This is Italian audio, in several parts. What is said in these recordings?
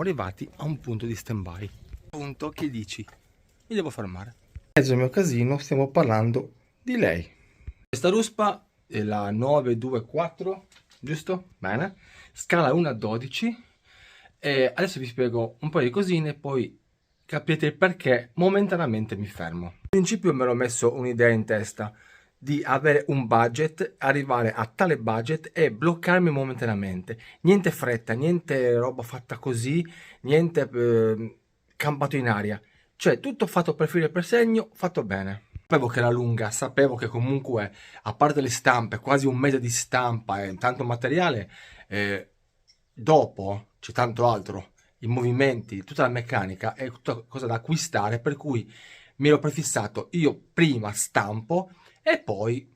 arrivati a un punto di stand-by, punto che dici mi devo fermare. In mezzo al mio casino stiamo parlando di lei. Questa ruspa è la 924, giusto? Bene. Scala 1 a 12 e adesso vi spiego un po' di cosine, poi capite il perché momentaneamente mi fermo. In principio me l'ho messo un'idea in testa di avere un budget, arrivare a tale budget e bloccarmi momentaneamente. Niente fretta, niente roba fatta così, niente campato in aria. Cioè tutto fatto per filo e per segno, fatto bene. Sapevo che era lunga, sapevo che comunque, a parte le stampe, quasi un mese di stampa e tanto materiale, dopo c'è tanto altro, i movimenti, tutta la meccanica è tutta cosa da acquistare, per cui mi ero prefissato, io prima stampo e poi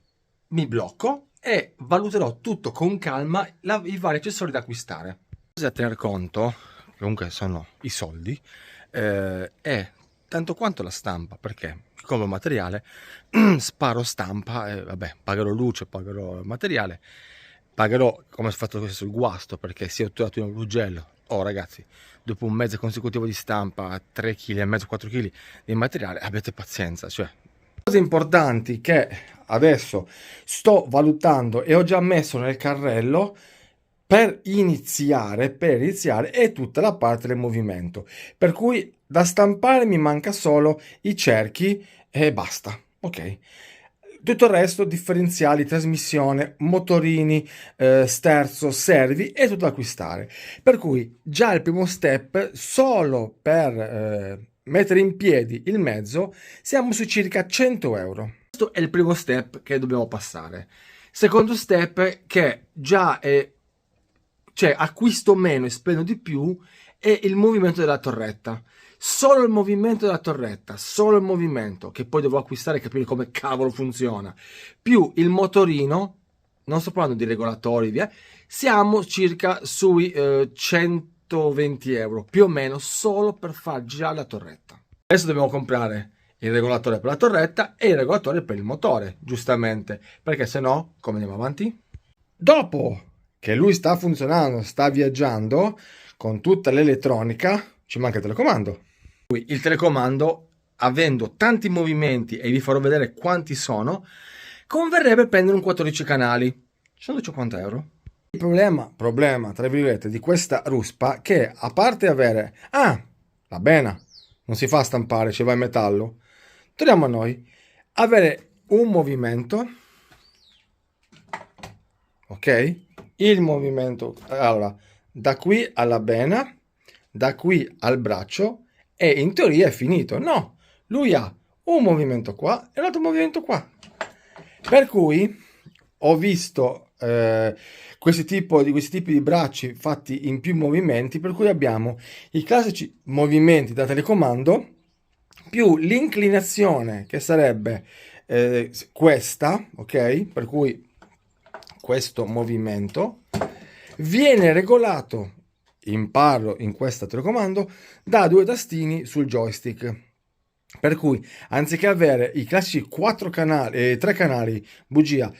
mi blocco e valuterò tutto con calma i vari accessori da acquistare. Cosa da tener conto, comunque sono i soldi, è tanto quanto la stampa, perché come materiale sparo stampa e vabbè, pagherò luce, pagherò materiale, pagherò come ho fatto questo sul guasto perché si è otturato in un ugello. Oh ragazzi, dopo un mese consecutivo di stampa, 3 kg e mezzo, 4 kg di materiale, abbiate pazienza, cioè. Cose importanti che adesso sto valutando e ho già messo nel carrello per iniziare è tutta la parte del movimento, per cui da stampare mi manca solo i cerchi e basta, ok? Tutto il resto, differenziali, trasmissione, motorini, sterzo, servi, è tutto da acquistare. Per cui già il primo step, solo per mettere in piedi il mezzo, siamo su circa 100 euro. Questo è il primo step che dobbiamo passare. Secondo step, che già è, cioè acquisto meno e spendo di più, è il movimento della torretta. Solo il movimento della torretta, solo il movimento, che poi devo acquistare e capire come cavolo funziona, più il motorino, non sto parlando di regolatori, via, siamo circa sui 120 euro, più o meno, solo per far girare la torretta. Adesso dobbiamo comprare il regolatore per la torretta e il regolatore per il motore, giustamente, perché se no, come andiamo avanti? Dopo che lui sta funzionando, sta viaggiando, con tutta l'elettronica, ci manca il telecomando. Il telecomando, avendo tanti movimenti, e vi farò vedere quanti sono, converrebbe prendere un 14 canali, 150 euro. Il problema, tra virgolette, di questa ruspa, che a parte avere, la bena, non si fa stampare, ci va in metallo, torniamo a noi, avere un movimento, ok? Il movimento, allora, da qui alla bena, da qui al braccio, e in teoria è finito. No, lui ha un movimento qua e un altro movimento qua. Per cui ho visto questi tipi di bracci fatti in più movimenti, per cui abbiamo i classici movimenti da telecomando più l'inclinazione che sarebbe questa, ok? Per cui questo movimento viene regolato in questo telecomando da due tastini sul joystick, per cui anziché avere i classici 3 canali bugia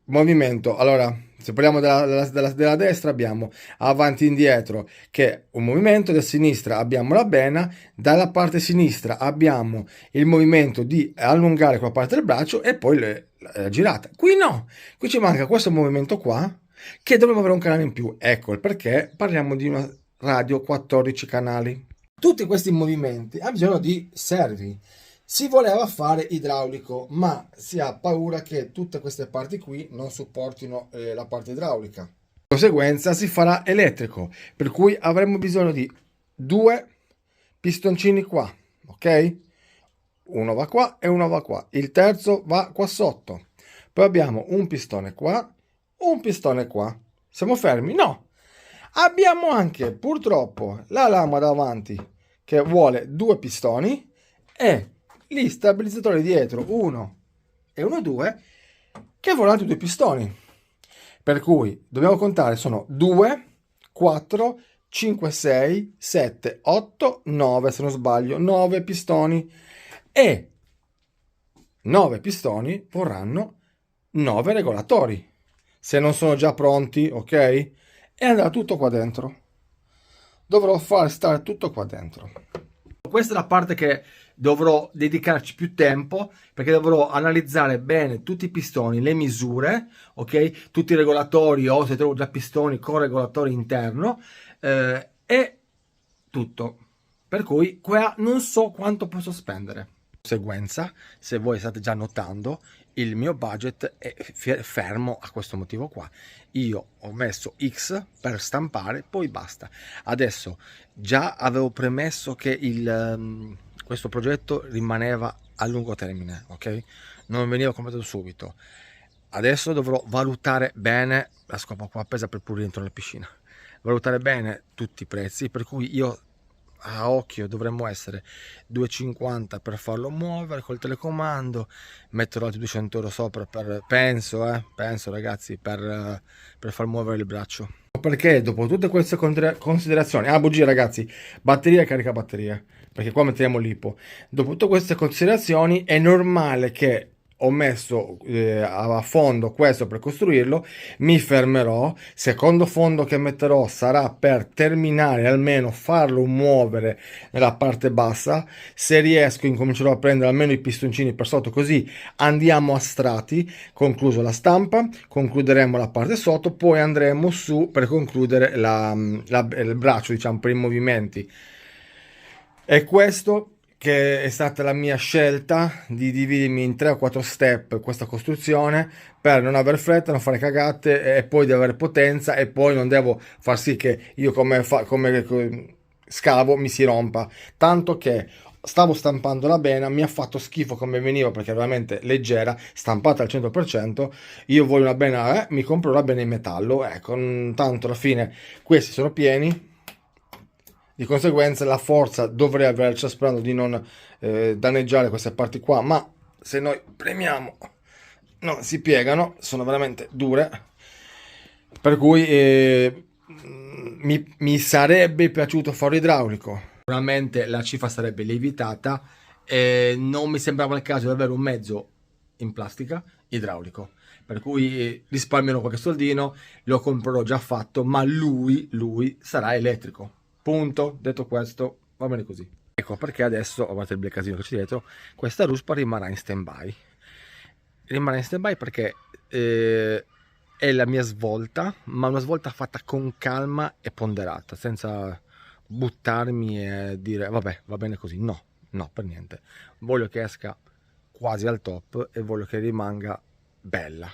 movimento, allora se parliamo della destra abbiamo avanti e indietro che è un movimento, da sinistra abbiamo la bena, dalla parte sinistra abbiamo il movimento di allungare quella parte del braccio e poi la girata. Qui no, qui ci manca questo movimento qua, che dovremmo avere un canale in più. Ecco il perché parliamo di una radio 14 canali. Tutti questi movimenti hanno bisogno di servi. Si voleva fare idraulico, ma si ha paura che tutte queste parti qui non supportino la parte idraulica. Di conseguenza si farà elettrico, per cui avremo bisogno di 2 pistoncini qua, ok? Uno va qua e uno va qua. Il terzo va qua sotto. Poi abbiamo un pistone qua, un pistone qua. Siamo fermi? No. Abbiamo anche purtroppo la lama davanti che vuole 2 pistoni e gli stabilizzatori dietro 1 e 1 2 che vogliono altri 2 pistoni. Per cui dobbiamo contare, sono 2, 4, 5, 6, 7, 8, 9 se non sbaglio, 9 pistoni, e 9 pistoni vorranno 9 regolatori. Se non sono già pronti, ok? E andrà tutto qua dentro. dovrò far stare tutto qua dentro. Questa è la parte che dovrò dedicarci più tempo, perché dovrò analizzare bene tutti i pistoni, le misure, ok? Tutti i regolatori, o se trovo già pistoni con regolatore interno, e tutto. Per cui qua non so quanto posso spendere. Conseguenza, se voi state già notando, il mio budget è fermo a questo motivo qua. Io ho messo X per stampare, poi basta. Adesso già avevo premesso che questo progetto rimaneva a lungo termine, ok? Non veniva completato subito. Adesso dovrò valutare bene, la scopa qua pesa per pure dentro la piscina, valutare bene tutti i prezzi, per cui io a occhio dovremmo essere 2,50 per farlo muovere col telecomando, metterò altri 200 euro sopra per, penso ragazzi, per far muovere il braccio. Perché dopo tutte queste considerazioni, bugia ragazzi, batteria e carica batteria, perché qua mettiamo l'IPO. Dopo tutte queste considerazioni è normale che ho messo a fondo questo per costruirlo, mi fermerò. Secondo fondo che metterò sarà per terminare, almeno farlo muovere nella parte bassa. Se riesco incomincerò a prendere almeno i pistoncini per sotto, così andiamo a strati. Concluso la stampa, concluderemo la parte sotto, poi andremo su per concludere il braccio, diciamo, per i movimenti. E questo che è stata la mia scelta di dividermi in 3 o 4 step questa costruzione, per non avere fretta, non fare cagate e poi di avere potenza, e poi non devo far sì che io come scavo mi si rompa. Tanto che stavo stampando la bena, mi ha fatto schifo come veniva perché è veramente leggera, stampata al 100%. Io voglio una bena, mi compro la bena in metallo, ecco, tanto alla fine questi sono pieni. Di conseguenza la forza dovrei averci, sperando di non danneggiare queste parti qua, ma se noi premiamo non si piegano, sono veramente dure, per cui mi sarebbe piaciuto farlo idraulico. Sicuramente la cifra sarebbe lievitata e non mi sembrava il caso di avere un mezzo in plastica idraulico, per cui risparmierò qualche soldino, lo comprerò già fatto, ma lui sarà elettrico. Punto. Detto questo, va bene così. Ecco perché adesso, a parte il bel casino che c'è dietro, questa ruspa rimarrà in stand by. Rimarrà in stand by perché è la mia svolta, ma una svolta fatta con calma e ponderata, senza buttarmi e dire vabbè, va bene così. No, per niente. Voglio che esca quasi al top e voglio che rimanga bella.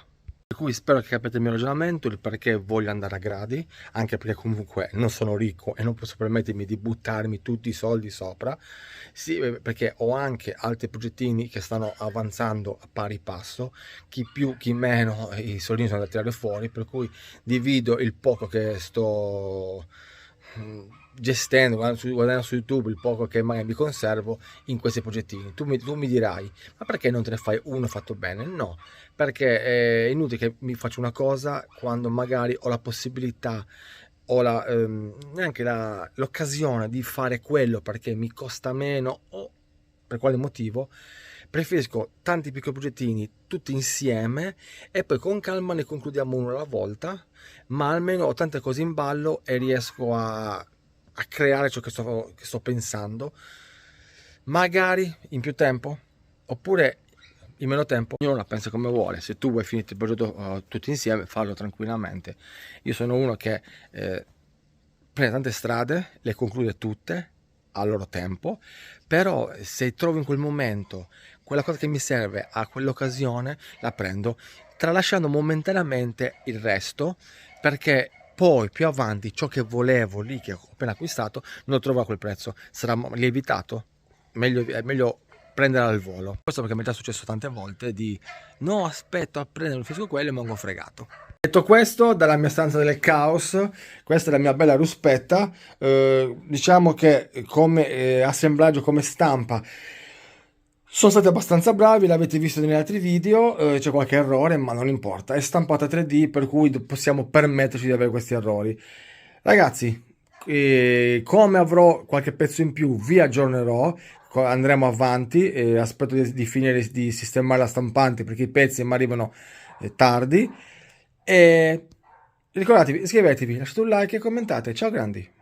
Per cui spero che capiate il mio ragionamento, il perché voglio andare a gradi, anche perché comunque non sono ricco e non posso permettermi di buttarmi tutti i soldi sopra, sì, perché ho anche altri progettini che stanno avanzando a pari passo, chi più chi meno i soldini sono da tirare fuori, per cui divido il poco che sto gestendo, guardando su YouTube, il poco che magari mi conservo in questi progettini. Tu mi dirai, ma perché non te ne fai uno fatto bene? No, perché è inutile che mi faccia una cosa quando magari ho la possibilità, ho neanche l'occasione di fare quello perché mi costa meno o per quale motivo. Preferisco tanti piccoli progettini tutti insieme e poi con calma ne concludiamo uno alla volta, ma almeno ho tante cose in ballo e riesco a creare ciò che sto pensando, magari in più tempo oppure in meno tempo. Ognuno la pensa come vuole. Se tu vuoi finire il progetto tutti insieme, fallo tranquillamente. Io sono uno che prende tante strade, le conclude tutte al loro tempo, però se trovo in quel momento quella cosa che mi serve a quell'occasione, la prendo, tralasciando momentaneamente il resto, perché poi più avanti ciò che volevo lì, che ho appena acquistato, non lo trovo a quel prezzo, sarà lievitato. È meglio prendere al volo. Questo perché mi è già successo tante volte di no, aspetto a prendere un fisco quello e mi hanno fregato. Detto questo, dalla mia stanza del caos, questa è la mia bella ruspetta. Diciamo che come assemblaggio, come stampa, sono stati abbastanza bravi, l'avete visto negli altri video, c'è qualche errore, ma non importa, è stampata 3D, per cui possiamo permetterci di avere questi errori. Ragazzi, come avrò qualche pezzo in più vi aggiornerò, andremo avanti, aspetto di finire di sistemare la stampante perché i pezzi mi arrivano tardi, e ricordatevi, iscrivetevi, lasciate un like e commentate. Ciao grandi!